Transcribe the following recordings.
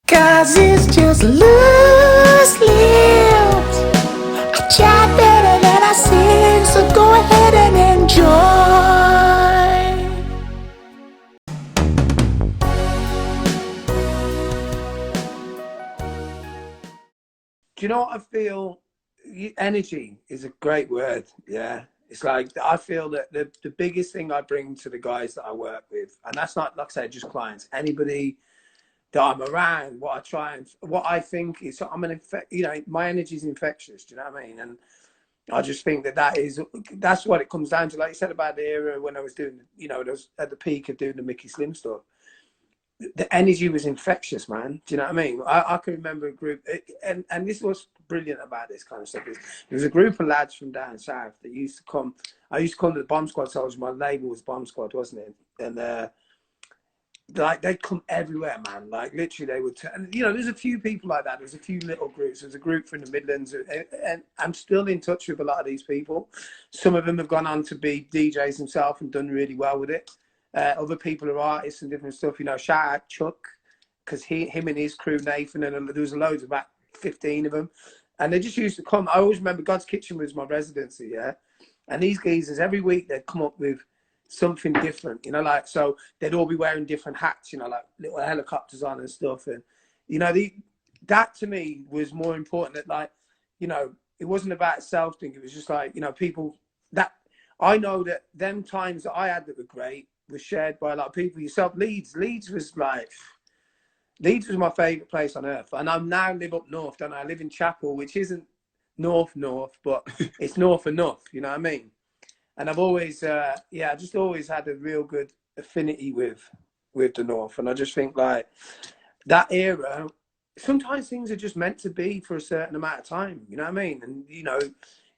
'Cause it's just loose lips. I chat better than I sing, so go ahead and enjoy. Do you know what I feel? Energy is a great word. Yeah. It's like, I feel that the biggest thing I bring to the guys that I work with, and that's not, like I said, just clients, anybody that I'm around, what I try and, what I think is, my energy is infectious. Do you know what I mean? And I just think that's what it comes down to. Like you said about the era when I was doing, I was at the peak of doing the Mickey Slim stuff. The energy was infectious, man. Do you know what I mean? I can remember a group, and this was brilliant about this kind of stuff. There was a group of lads from down south that used to come. I used to call them the Bomb Squad soldiers. My label was Bomb Squad, wasn't it? And like they'd come everywhere, man. Like literally, they would. And there's a few people like that. There's a few little groups. There's a group from the Midlands, and I'm still in touch with a lot of these people. Some of them have gone on to be DJs themselves and done really well with it. Other people are artists and different stuff. Shout out Chuck, because him and his crew, Nathan, and there was loads, about 15 of them, and they just used to come. I always remember God's Kitchen was my residency, yeah, and these geezers every week they'd come up with something different, like, so they'd all be wearing different hats, like little helicopters on and stuff, and that to me was more important. That, like, it wasn't about self thing. It was just like, people that I know that them times that I had that were great was shared by a lot of people. Yourself, Leeds was like, Leeds was my favourite place on earth. And I now live up north, don't I? I live in Chapel, which isn't north, but it's north enough, you know what I mean? And I've always, I just always had a real good affinity with the north. And I just think, like, that era, sometimes things are just meant to be for a certain amount of time, you know what I mean? And,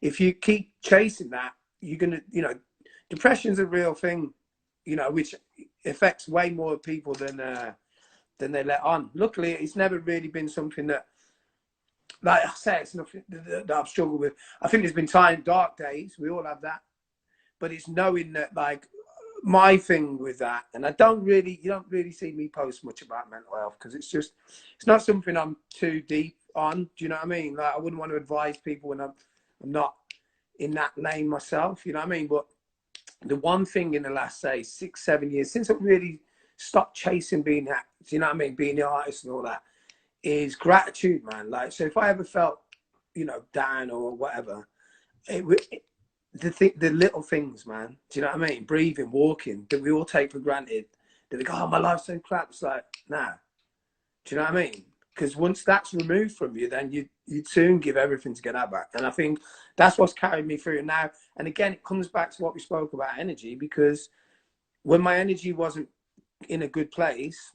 if you keep chasing that, you're going to, depression's a real thing, which affects way more people than they let on. Luckily, it's never really been something that, like I say, it's nothing that I've struggled with. I think there's been dark days. We all have that, but it's knowing that, like, my thing with that, and you don't really see me post much about mental health because it's not something I'm too deep on. Do you know what I mean? Like, I wouldn't want to advise people when I'm not in that lane myself. You know what I mean? But the one thing in the last, say, 6-7 years, since I really stopped chasing being that, you know what I mean, being the artist and all that, is gratitude, man. Like, so if I ever felt, down or whatever, the little things, man. Do you know what I mean? Breathing, walking, that we all take for granted. That we go, oh, my life's so crap. It's like, nah. Do you know what I mean? Because once that's removed from you, then you'd soon give everything to get that back. And I think that's what's carried me through now. And again, it comes back to what we spoke about, energy, because when my energy wasn't in a good place,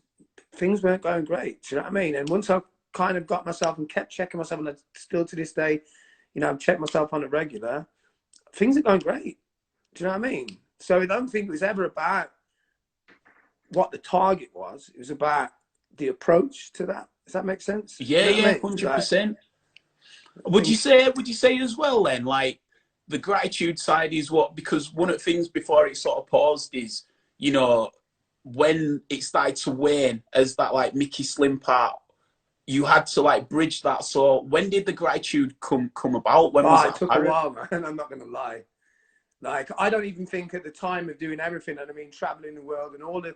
things weren't going great. Do you know what I mean? And once I kind of got myself and kept checking myself, and I still to this day, I've checked myself on a regular, things are going great. Do you know what I mean? So I don't think it was ever about what the target was. It was about the approach to that. Does that make sense? Yeah, You know what I yeah, mean? 100%. Like, Would you say as well then, like, the gratitude side is what, because one of the things before it sort of paused is, when it started to wane as that, like, Mickey Slim part, you had to, like, bridge that. So when did the gratitude come about? When was it that took a apparent? while, man. I'm not going to lie. Like, I don't even think at the time of doing everything, and I mean, traveling the world and all the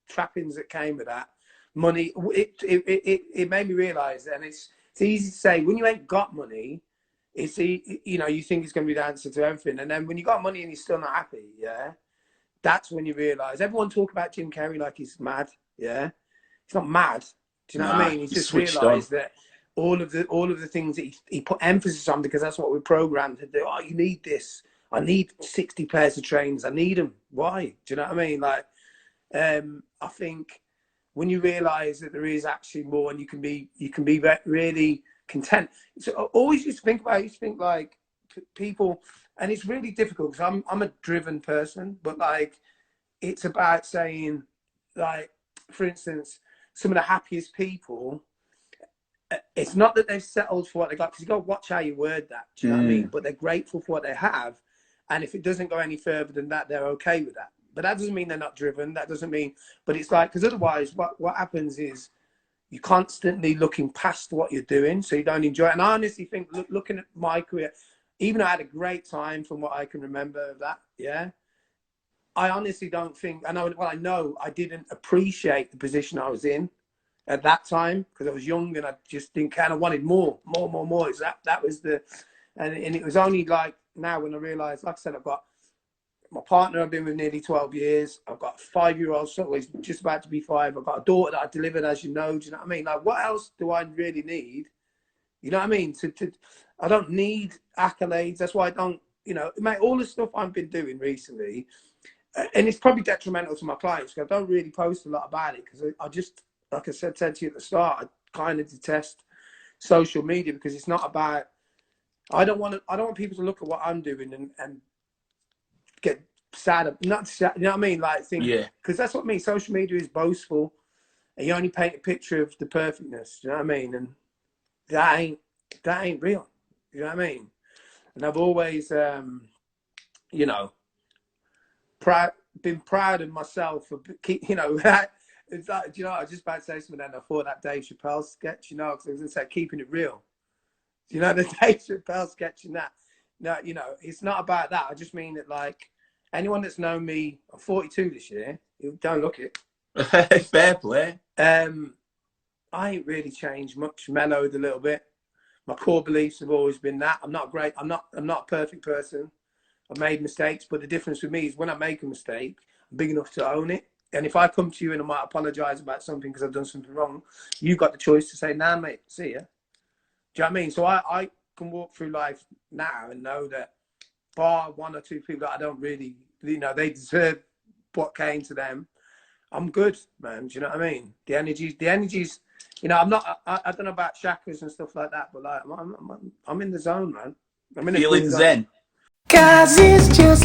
trappings that came with that, money, it made me realize, and it's easy to say, when you ain't got money, you think it's going to be the answer to everything. And then when you got money and you're still not happy, yeah, that's when you realize. Everyone talk about Jim Carrey like he's mad, yeah. He's not mad. Do you know what I Nah, mean? He's you just switched on. realized that all of the things that he put emphasis on, because that's what we're programmed to do. Oh, you need this. I need 60 pairs of trainers. I need them. Why? Do you know what I mean? Like, I think when you realize that there is actually more, and you can be really content. So I always used to think about it. I used to think, like, people, and it's really difficult because I'm a driven person, but, like, it's about saying, like, for instance, some of the happiest people, it's not that they've settled for what they got, because you got to watch how you word that. Do you know what I mean? But they're grateful for what they have, and if it doesn't go any further than that, they're okay with that. But that doesn't mean they're not driven. That doesn't mean. But it's like, because otherwise, what happens is, you're constantly looking past what you're doing, so you don't enjoy it. And I honestly think, looking at my career, even though I had a great time from what I can remember of that, yeah, I honestly don't think, I know I didn't appreciate the position I was in at that time because I was young and I just didn't kind of wanted more. It's that was the, and it was only like now when I realised, like I said, I've got my partner I've been with nearly 12 years. I've got a 5-year-old, so he's just about to be 5. I've got a daughter that I delivered, as you know. Do you know what I mean? Like, what else do I really need? You know what I mean? I don't need accolades. That's why I don't, you know, mate, all the stuff I've been doing recently, and it's probably detrimental to my clients because I don't really post a lot about it because I just, like I said to you at the start, I kind of detest social media because it's not about, I don't want people to look at what I'm doing and get sad, not sad, you know what I mean? Like, think, because that's what I mean. Social media is boastful, and you only paint a picture of the perfectness. You know what I mean? And that ain't real. You know what I mean? And I've always, you know, been proud of myself for you know. It's like, you know, I was just about to say something, then I thought that Dave Chappelle sketch, you know, because I was going to say keeping it real. You know, the Dave Chappelle sketch and that. No, you know, it's not about that. I just mean that, like, anyone that's known me, I'm 42 this year. You don't look it. Fair play. I ain't really changed much. Mellowed a little bit. My core beliefs have always been that. I'm not a perfect person. I've made mistakes, but the difference with me is when I make a mistake, I'm big enough to own it. And if I come to you and I might apologise about something because I've done something wrong, you've got the choice to say, nah, mate, see ya. Do you know what I mean? So I can walk through life now and know that bar 1 or 2 people that I don't really, you know, they deserve what came to them, I'm good, man. Do you know what I mean? The energies, you know, I don't know about chakras and stuff like that, but like, I'm in the zone, man. I'm in feeling a good zen. Cause it's just